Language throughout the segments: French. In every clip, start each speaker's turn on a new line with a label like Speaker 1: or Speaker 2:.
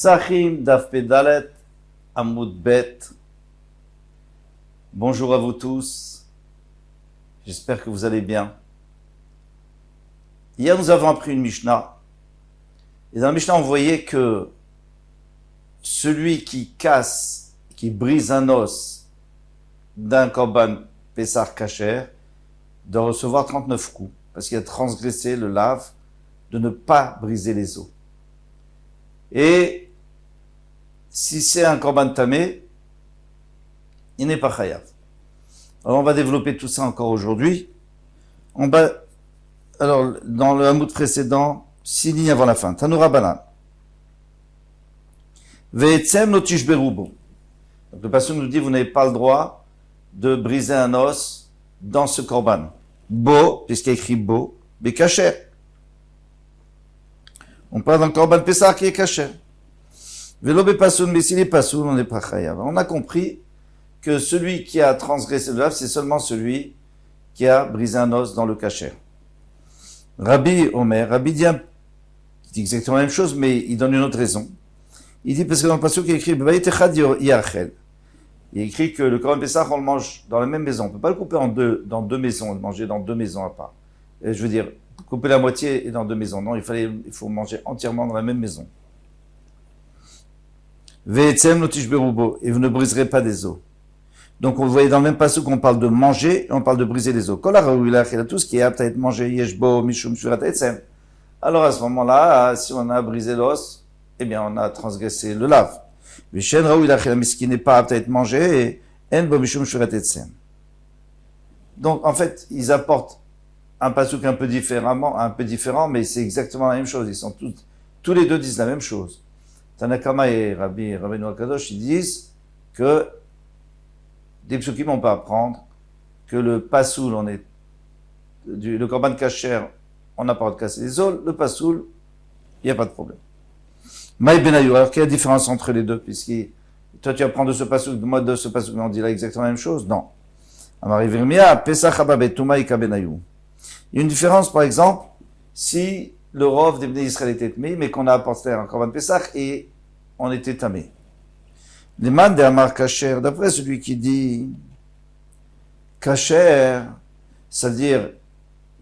Speaker 1: Psachim Daf Pedalet Amud Bet. Bonjour à vous tous. J'espère que vous allez bien. Hier, nous avons appris une Mishnah. Et dans la Mishnah, on voyait que celui qui casse, qui brise un os d'un korban Pessah Kasher doit recevoir 39 coups, parce qu'il a transgressé le lave de ne pas briser les os. Et si c'est un korban tamé, il n'est pas chayav. Alors on va développer tout ça encore aujourd'hui. Alors dans le hamoud précédent, 6 lignes avant la fin. Tanoura Banan. Ve'etzem lo tishberu bo. Donc le pasteur nous dit, vous n'avez pas le droit de briser un os dans ce korban. Bo, puisqu'il y a écrit bo, mais kasher. On parle d'un korban Pessah qui est kasher. Velo be pasoul, mais s'il est pasoul, on n'est pas chayav. On a compris que celui qui a transgressé le lave, c'est seulement celui qui a brisé un os dans le kasher. Rabbi Omer, Rabbi dit exactement la même chose, mais il donne une autre raison. Il dit, parce que dans le passage qui est écrit, il écrit que le korban Pessah, on le mange dans la même maison. On ne peut pas le couper dans deux maisons, le manger dans deux maisons à part. Et je veux dire, couper la moitié et dans deux maisons. Non, il faut manger entièrement dans la même maison. Ve'etzem lo tishberu bo, et vous ne briserez pas des os. Donc, vous voyez dans le même passage qu'on parle de manger et on parle de briser les os. Tout ce qui est apte à être mangé, yeshbo, mishum, shurat, etzem. Alors, à ce moment-là, si on a brisé l'os, eh bien, on a transgressé le lave. Mais ce qui n'est pas apte à être mangé, en bo, mishum, shurat, etzem. Donc, en fait, ils apportent un pasuk un peu différent, mais c'est exactement la même chose. Ils sont tous les deux disent la même chose. Tanakama et Rabbeinu HaKadosh, ils disent que des psukim, on peut apprendre que le pasoul, le korban kasher, on n'a pas le droit de casser les os, le pasoul, il n'y a pas de problème. Maï Benayour, alors quelle est la différence entre les deux, puisque toi tu apprends de ce pasoul, moi de ce pasoul, mais on dit là exactement la même chose? Non. Amari Virmia, Pesach Haba Betuma Ika Benayour. Il y a une différence, par exemple, si le rov des Bnei Israël était tamé, mais qu'on a apporté un korban Pessah et on était tamé. Les man de Amar Kasher, d'après celui qui dit Kasher, ça veut dire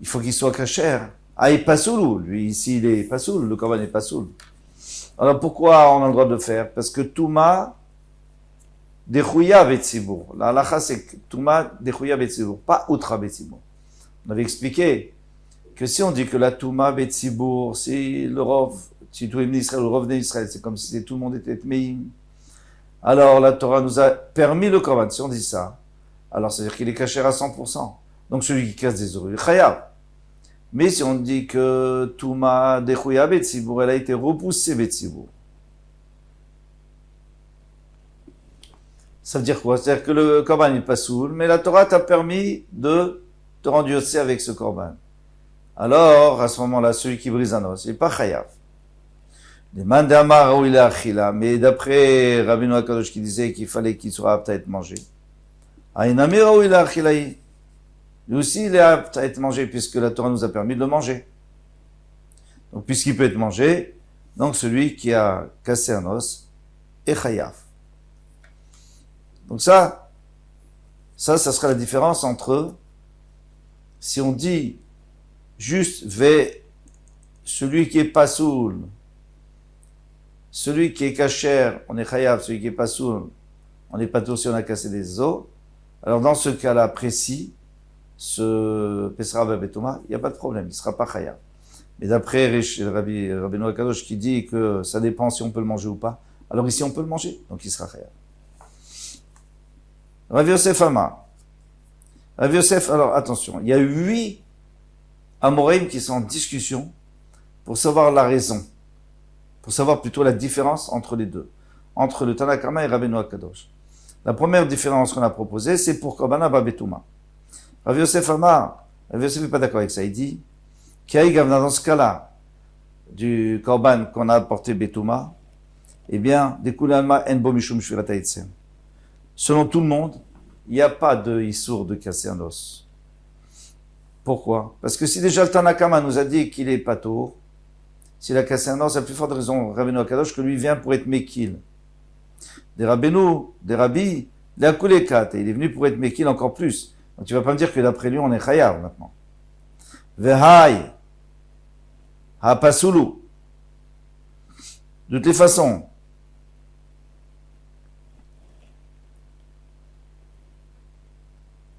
Speaker 1: il faut qu'il soit Kasher. Ah, il est pasoul, lui, ici il est pasoul, le korban est pasoul. Alors pourquoi on a le droit de le faire? Parce que Touma Dechouya Betzibur. La halacha c'est Touma Dechouya Betzibur, pas Outra Betzibur. On avait expliqué que si on dit que la Touma Betzibur, si le Rov, si tout Israël, le Rov d'Israël, c'est comme si tout le monde était Tmeim, alors la Torah nous a permis le korban. Si on dit ça, alors c'est-à-dire qu'il est caché à 100%. Donc celui qui casse des os, il est chayav. Mais si on dit que Touma Dechouya Betzibur, elle a été repoussée Betzibur. Ça veut dire quoi? C'est-à-dire que le korban n'est pas soul, mais la Torah t'a permis de te rendre yossé avec ce korban. Alors, à ce moment-là, celui qui brise un os, il n'est pas chayav. Les mandamar ou il a achila, mais d'après Rabbeinu HaKadosh qui disait qu'il fallait qu'il soit apte à être mangé. Aïnamir ou il a achila, lui aussi il est apte à être mangé puisque la Torah nous a permis de le manger. Donc, puisqu'il peut être mangé, donc celui qui a cassé un os est chayav. Donc ça sera la différence entre, si on dit juste celui qui est pasoul, celui qui est kasher, on est chayav, celui qui est pasoul, on n'est pas tout si on a cassé des os. Alors dans ce cas-là précis, ce Pesra Betuma, il n'y a pas de problème, il ne sera pas chayav. Mais d'après Rabbeinu HaKadosh qui dit que ça dépend si on peut le manger ou pas, alors ici on peut le manger, donc il sera chayav. Rav Yosef Amar. Rav Yosef, alors attention, il y a 8 Amoraïm qui sont en discussion pour savoir la raison, pour savoir plutôt la différence entre les deux, entre le Tanakama et Rabbeinu HaKadosh. La première différence qu'on a proposée, c'est pour Korban Haba Betuma. Rav Yosef Amar, Rav Yosef n'est pas d'accord avec ça, il dit Kiaïgavna, dans ce cas-là, du Korban qu'on a apporté Betuma, eh bien, Dekulalma en bo mishum shvirata etzem. Selon tout le monde, il n'y a pas de issour de casser un os. Pourquoi? Parce que si déjà le Tanakama nous a dit qu'il est patour, S'il a cassé un os, il y a plus forte raison, Rabbeinu Akadosh, que lui vient pour être Mekil. Des Rabbeinu, des Rabbi, la Kulekat, et il est venu pour être Mekil encore plus. Donc tu vas pas me dire que d'après lui, on est Chayav maintenant. Vehai, ha pasulu. De toutes les façons,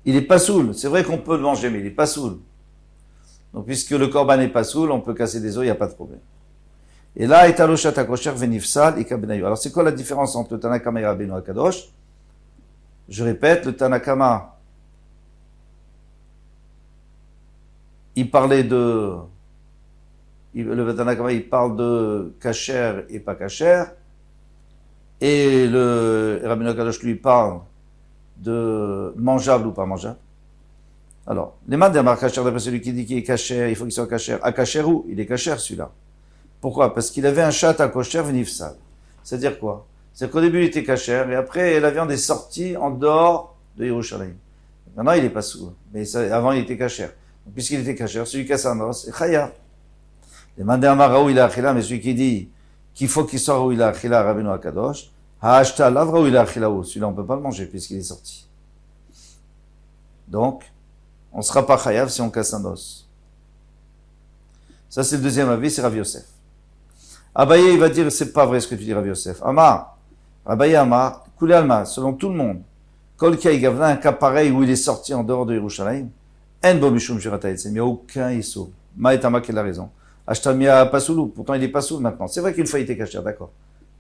Speaker 1: il est pas saoul. C'est vrai qu'on peut le manger, mais il est pas saoul. Donc, puisque le korban n'est pas saoul, on peut casser des os, il n'y a pas de problème. Et là, etaloshat akosher venifsal ikabenayu. Alors, c'est quoi la différence entre le Tanakama et Rabbeinu Akadosh? Je répète, le Tanakama, il parlait de, le Tanakama, il parle de kasher et pas kasher. Et le Rabbeinu Akadosh lui parle de mangeable ou pas mangeable. Alors, les man d'Amar Kacher, d'après celui qui dit qu'il est kasher, il faut qu'il soit kasher. À kasher où? Il est kasher celui-là. Pourquoi? Parce qu'il avait un chat à kosher venifsal. C'est-à-dire quoi? C'est qu'au début il était kasher et après la viande est sortie en dehors de Yerushalayim. Maintenant il est pas sourd, mais avant il était kasher. Puisqu'il était kasher, celui qui a sa noce, c'est chayav. Les man d'Amar Raoui la achila, mais celui qui dit qu'il faut qu'il soit Raoui la achila, Rabbeinu Akadosh, ha'ashta lav Raoui la achila, celui-là on peut pas le manger puisqu'il est sorti. Donc, on sera pas chayav si on casse un os. Ça, c'est le deuxième avis, c'est Rav Yosef. Abaye, il va dire, c'est pas vrai ce que tu dis, Rav Yosef. Amar, Abaye Amar, Koulé Alma, selon tout le monde, Kol Kai Gavna, un cas pareil où il est sorti en dehors de Yerushalayim, En Bo Mishum Shirata Etzem, il n'y a aucun issou. Maetama qui a raison. Ashtamia Pasoulou, pourtant il est pas soul maintenant. C'est vrai qu'une fois il était caché, d'accord.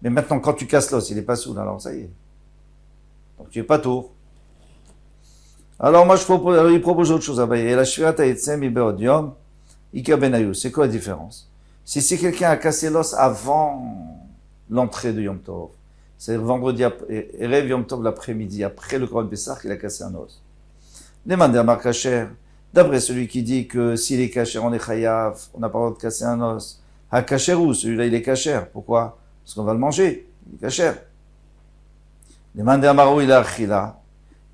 Speaker 1: Mais maintenant, quand tu casses l'os, il est pas soul, alors ça y est. Donc tu es pas tour. Alors moi, il propose autre chose, Abaye. Et la Shirata Etzem, Ibeodium, Ika Benayu. C'est quoi la différence? Si quelqu'un a cassé l'os avant l'entrée de Yom Tov, c'est-à-dire vendredi, Erev Yom Tov l'après-midi, après le Korban Pessah, il a cassé un os. Demandez à Marc Kacher, d'après celui qui dit que s'il est kacher, on est chayav, on n'a pas le droit de casser un os. Ha kacher où? Celui-là, il est kacher. Pourquoi? Parce qu'on va le manger. Il est kacher. Demandez à Marou, il a achila.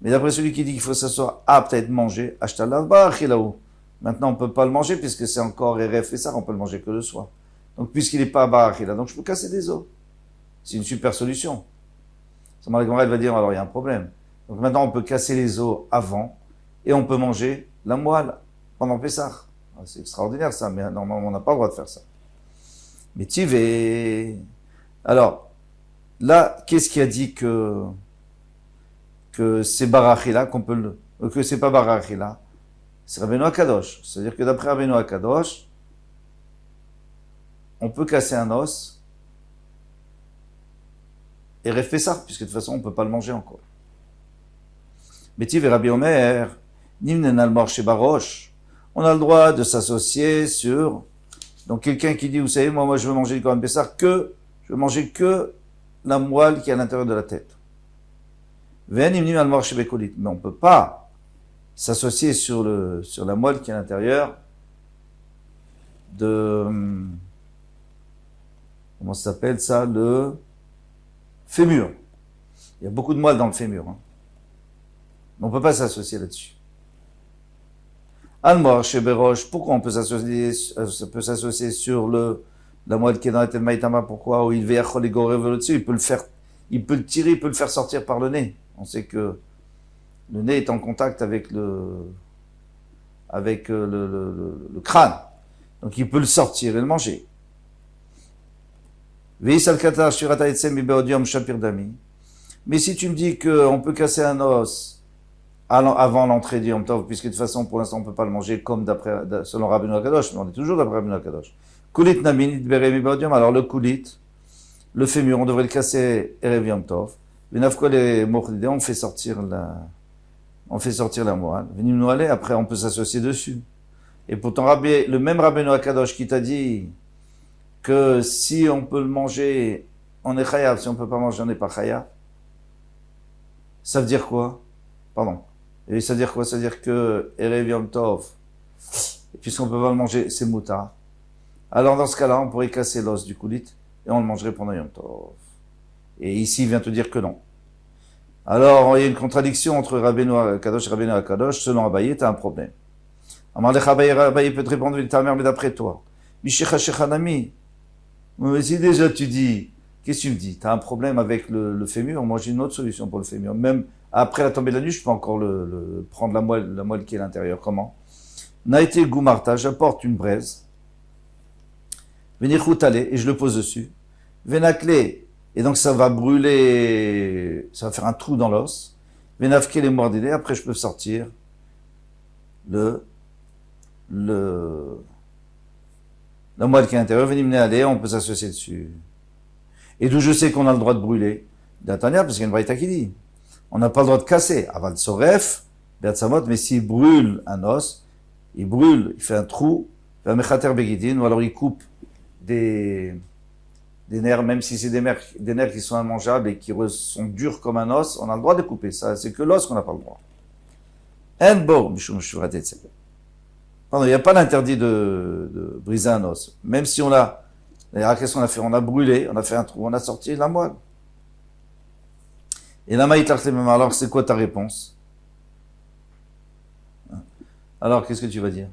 Speaker 1: Mais d'après celui qui dit qu'il faut que ça soit apte à être mangé, achtalava achilaou. Maintenant, on peut pas le manger puisque c'est encore Erev et ça, on peut le manger que le soir. Donc, puisqu'il est pas barachila, donc je peux casser des os. C'est une super solution. Ça m'a elle va dire, alors il y a un problème. Donc maintenant, on peut casser les os avant et on peut manger la moelle pendant Pessah. C'est extraordinaire ça, mais normalement, on n'a pas le droit de faire ça. Mais Tivé. Alors, là, qu'est-ce qui a dit que c'est barachila, que c'est pas barachila? C'est Rabbeinu Akadosh. C'est-à-dire que d'après Rabbeinu Akadosh, on peut casser un os et refait ça, puisque de toute façon, on ne peut pas le manger encore. Mais tu verras bien, Omer, Nimnen al chez Baroche, on a le droit de s'associer sur, donc quelqu'un qui dit, vous savez, moi je veux manger du Korban Pessah je veux manger que la moelle qui est à l'intérieur de la tête. Mais on ne peut pas s'associer sur la moelle qui est à l'intérieur de, comment ça s'appelle ça, le fémur. Il y a beaucoup de moelles dans le fémur. Hein. Mais on ne peut pas s'associer là-dessus. Almor chez Beroche, pourquoi on peut s'associer sur la moelle qui est dans la tête de Maïtama? Pourquoi? Où il veut dessus, il peut le faire, il peut le tirer, il peut le faire sortir par le nez. On sait que le nez est en contact avec le crâne. Donc il peut le sortir et le manger. Mais si tu me dis qu'on peut casser un os avant l'entrée du Yom Tov, puisque de toute façon, pour l'instant, on ne peut pas le manger comme selon Rabbeinu Akadosh, mais on est toujours d'après Rabbeinu Akadosh. Kulit namin, alors le kulit, le fémur, on devrait le casser Erev Yom Tov. On fait sortir la moelle. Venez nous aller, après on peut s'associer dessus. Et pourtant, le même Rabbeinu Akadosh qui t'a dit que si on peut le manger, on est chayav, si on peut pas manger, on n'est pas chayav. Ça veut dire quoi? Pardon. Et ça veut dire quoi? Ça veut dire que Erev Yom Tov, puisqu'on peut pas le manger, c'est moutar. Alors dans ce cas-là, on pourrait casser l'os du kulit et on le mangerait pendant Yom Tov. Et ici, il vient te dire que non. Alors, il y a une contradiction entre Rabbeinu Akadosh et Rabbeinu Akadosh. Selon Abaye, tu as un problème. Amarlech Abaye peut te répondre, ta mère, mais d'après toi. Mishecha Shechanami, Mais si déjà tu dis, qu'est-ce que tu me dis? Tu as un problème avec le fémur, moi j'ai une autre solution pour le fémur. Même après la tombée de la nuit, je peux encore prendre la moelle qui est à l'intérieur. Comment? Naïté Goumarta, j'apporte une braise, venir et je le pose dessus. Vénaclé, et donc ça va brûler, ça va faire un trou dans l'os. Vénafke les mordidés, après je peux sortir le, la moelle qui est à l'intérieur, venir mener aller, on peut s'associer dessus. Et d'où je sais qu'on a le droit de brûler? D'Atania, parce qu'il y a une braïta qui dit. On n'a pas le droit de casser. Aval Soref, Beatsamot, mais s'il brûle un os, il brûle, il fait un trou, ou alors il coupe des nerfs, même si c'est des nerfs qui sont immangeables et qui sont durs comme un os, on a le droit de couper ça. C'est que l'os qu'on n'a pas le droit. Pardon, il n'y a pas l'interdit de briser un os. Même si on l'a, qu'est-ce qu'on a fait? On a brûlé, on a fait un trou, on a sorti la moelle. Et la maïtach même. Alors, c'est quoi ta réponse? Alors, qu'est-ce que tu vas dire?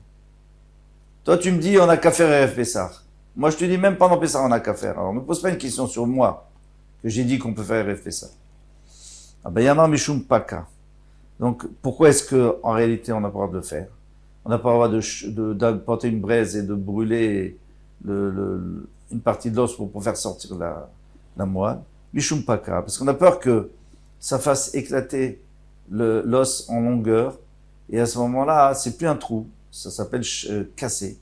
Speaker 1: Toi, tu me dis, on n'a qu'à faire RF Pessar. Moi, je te dis, même pendant Pessar, on n'a qu'à faire. Alors, ne me pose pas une question sur moi, que j'ai dit qu'on peut faire RF Pessar. Ah ben, Yamar Mishum Paka. Donc, pourquoi est-ce que, en réalité, on n'a pas le droit de le faire? On n'a pas le droit d'apporter une braise et de brûler une partie de l'os pour faire sortir la moelle. Mishum Paka. Parce qu'on a peur que ça fasse éclater l'os en longueur. Et à ce moment-là, c'est plus un trou. Ça s'appelle casser.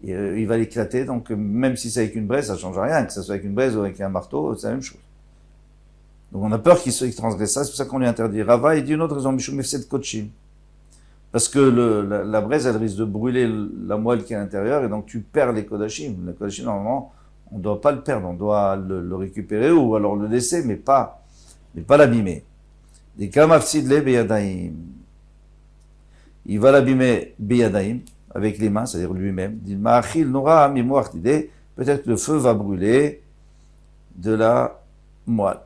Speaker 1: Et, il va l'éclater. Donc, même si c'est avec une braise, ça change rien. Que ce soit avec une braise ou avec un marteau, c'est la même chose. Donc, on a peur qu'il transgresse ça. C'est pour ça qu'on lui interdit. Rava, il dit une autre raison. Mishum Efset Kochim. Parce que la braise, elle risque de brûler la moelle qui est à l'intérieur. Et donc, tu perds les kodashim. Les kodashim, normalement, on ne doit pas le perdre. On doit le récupérer ou alors le laisser, mais pas l'abîmer. Des kamafsidle beyadaim. Il va l'abîmer beyadaim, avec les mains, c'est-à-dire lui-même. Dit ma'achil nora mimoartide. Peut-être que le feu va brûler de la moelle.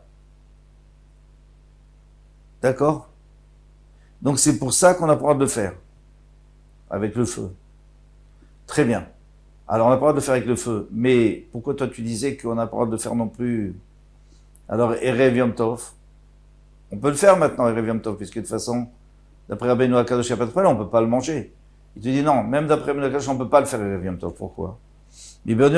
Speaker 1: D'accord? Donc c'est pour ça qu'on a pas le droit de le faire. Avec le feu. Très bien. Alors on n'a pas le droit de le faire avec le feu. Mais pourquoi toi tu disais qu'on n'a pas le droit de le faire non plus? Alors Erev Yom Tov. On peut le faire maintenant, Erev Yom Tov, puisque de toute façon, d'après Rabbeinu Akadosh, il n'y a pas de problème, on ne peut pas le manger. Il te dit non, même d'après Rabbeinu Akadosh, on ne peut pas le faire Erev Yom Tov. Pourquoi? Parce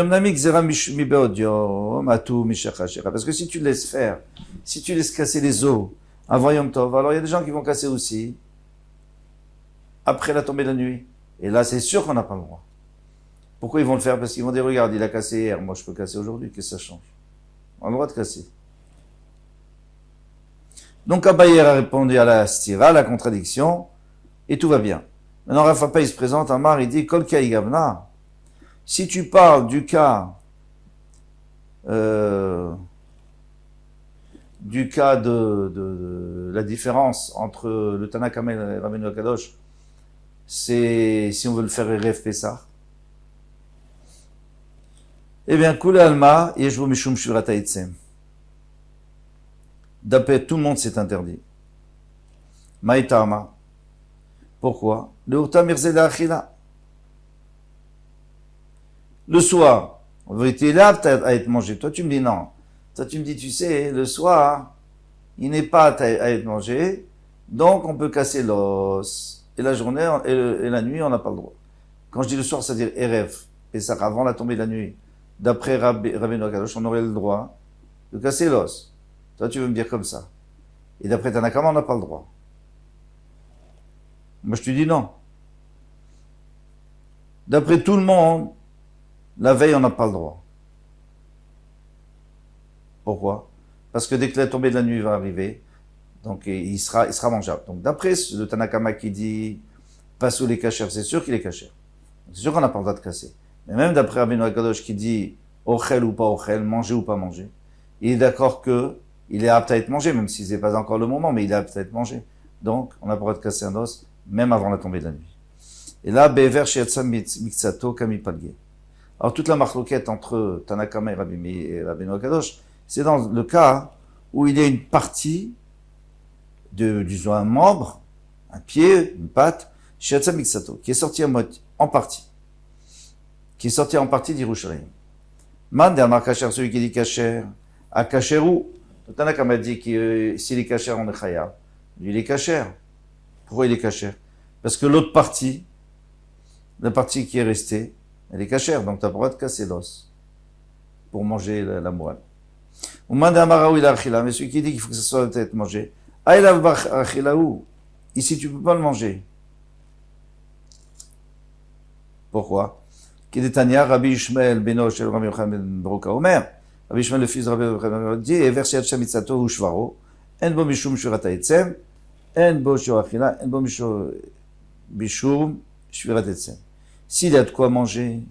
Speaker 1: que si tu laisses faire, si tu laisses casser les os avant Yom Tov, alors il y a des gens qui vont casser aussi après la tombée de la nuit. Et là, c'est sûr qu'on n'a pas le droit. Pourquoi ils vont le faire? Parce qu'ils vont dire, regarde, il a cassé hier, moi je peux casser aujourd'hui, qu'est-ce que ça change? On a le droit de casser. Donc Abaye a répondu à la stira, la contradiction, et tout va bien. Maintenant Rafa Pei se présente, Amar, il dit, Kol Kai Gavna, si tu parles du cas de la différence entre le Tanakh et le Rabbeinu Akadosh, c'est si on veut le faire Erev Pessah. Eh bien, Kule Alma, Yeshvo Mishum Shurata Itzem. D'après tout le monde, c'est interdit. Maïtama. Pourquoi? Le Urta Mirzela Achila. Le soir, en vérité, il est apte à être mangé. Toi, tu me dis non. Toi, tu me dis, tu sais, le soir, il n'est pas apte à être mangé, donc on peut casser l'os. Et la journée et la nuit, on n'a pas le droit. Quand je dis le soir, c'est-à-dire Erev, et ça avant la tombée de la nuit. D'après Rabbeinu Akadosh, on aurait le droit de casser l'os. Toi, tu veux me dire comme ça. Et d'après Tanakama, on n'a pas le droit. Moi, je te dis non. D'après tout le monde, la veille, on n'a pas le droit. Pourquoi? Parce que dès que la tombée de la nuit va arriver, donc il sera mangeable. Donc d'après le Tanakama qui dit pas sous les cachers, c'est sûr qu'il est caché. C'est sûr qu'on n'a pas le droit de casser. Mais même d'après Rabbeinu Akadosh qui dit ochel ou pas ochel, manger ou pas manger, il est d'accord que il est apte à être mangé, même si c'est pas encore le moment, mais il est apte à être mangé. Donc on n'a pas le droit de casser un os, même avant la tombée de la nuit. Et là, bever sheyatzam miksato kamipalge. Alors toute la marloquette entre Tanakama et Rabbeinu Akadosh, c'est dans le cas où il y a une partie disons un membre, un pied, une patte, sheyatzam miksato, qui est sorti en partie, d'Yerushalayim. Man dermar kasher, celui qui dit kasher. A kasherou. Tanaka m'a dit que s'il est kasher, on est chayav. Lui, il est kasher. Pourquoi il est kasher? Parce que l'autre partie, la partie qui est restée, elle est kasher. Donc, tu n'as pas le droit de casser l'os pour manger la moelle. Ou man dermar ou il a achila. Mais celui qui dit qu'il faut que ça soit peut-être mangé. Aïlav bach achilaou. Ici, tu ne peux pas le manger. Pourquoi? Kedetania, Rabbi Ishmael beno shel Rabbi Yochanan ben Broka Omer, Rabbi Ishmael le fils de Rabbi Yochanan dit, Ever she'at shem mitzato hu shvaro, en bo mishum shvirat ha'etzem, en bo shiur achila, en bo mishum shvirat ha'etzem. S'il y a de quoi manger,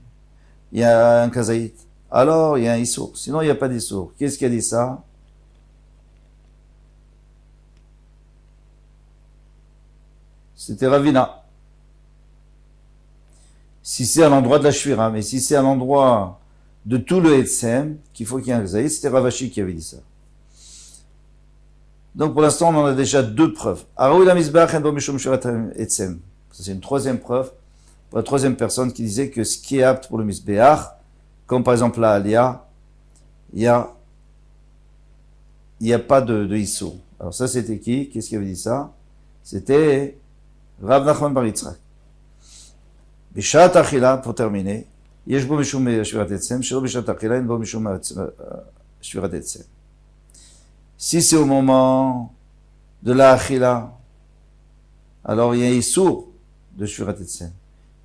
Speaker 1: il y a un kazaït, alors il y a un issour. Sinon, il n'y a pas d'issour. Qu'est-ce qui a dit ça? C'était Ravina. Si c'est à l'endroit de la shvira, mais si c'est à l'endroit de tout le etsem, qu'il faut qu'il y ait un kazaït, c'était Ravashi qui avait dit ça. Donc pour l'instant, on en a déjà deux preuves. Ça, c'est une troisième preuve pour la troisième personne qui disait que ce qui est apte pour le misbeach, comme par exemple la alia, il y a pas de issou. Alors ça, c'était qui? Qu'est-ce qui avait dit ça? C'était Rav Nachman bar Yitzchak. Bishat achila, pour terminer, yesh bo mishum shvirat etzem, shelo bishat achila, en bo mishum shvirat etzem. Si c'est au moment de la achila, alors il y a issour de shvirat etzem.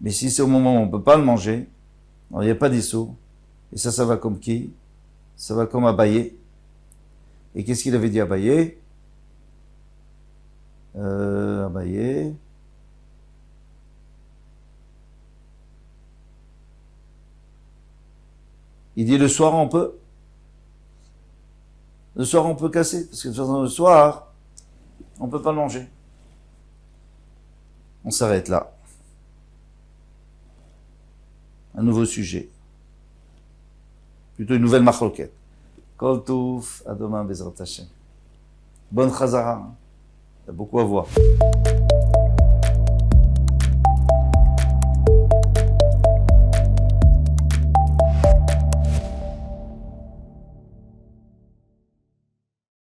Speaker 1: Mais si c'est au moment où on ne peut pas le manger, alors il n'y a pas d'issour. Et ça va comme qui? Ça va comme Abaye. Et qu'est-ce qu'il avait dit Abaye? Abaye. Il dit le soir on peut. Le soir on peut casser. Parce que de toute façon le soir, on ne peut pas le manger. On s'arrête là. Un nouveau sujet. Plutôt une nouvelle machloket. Kol touf, à demain, Bezrat Hashem. Bonne chazara. Il y a beaucoup à voir.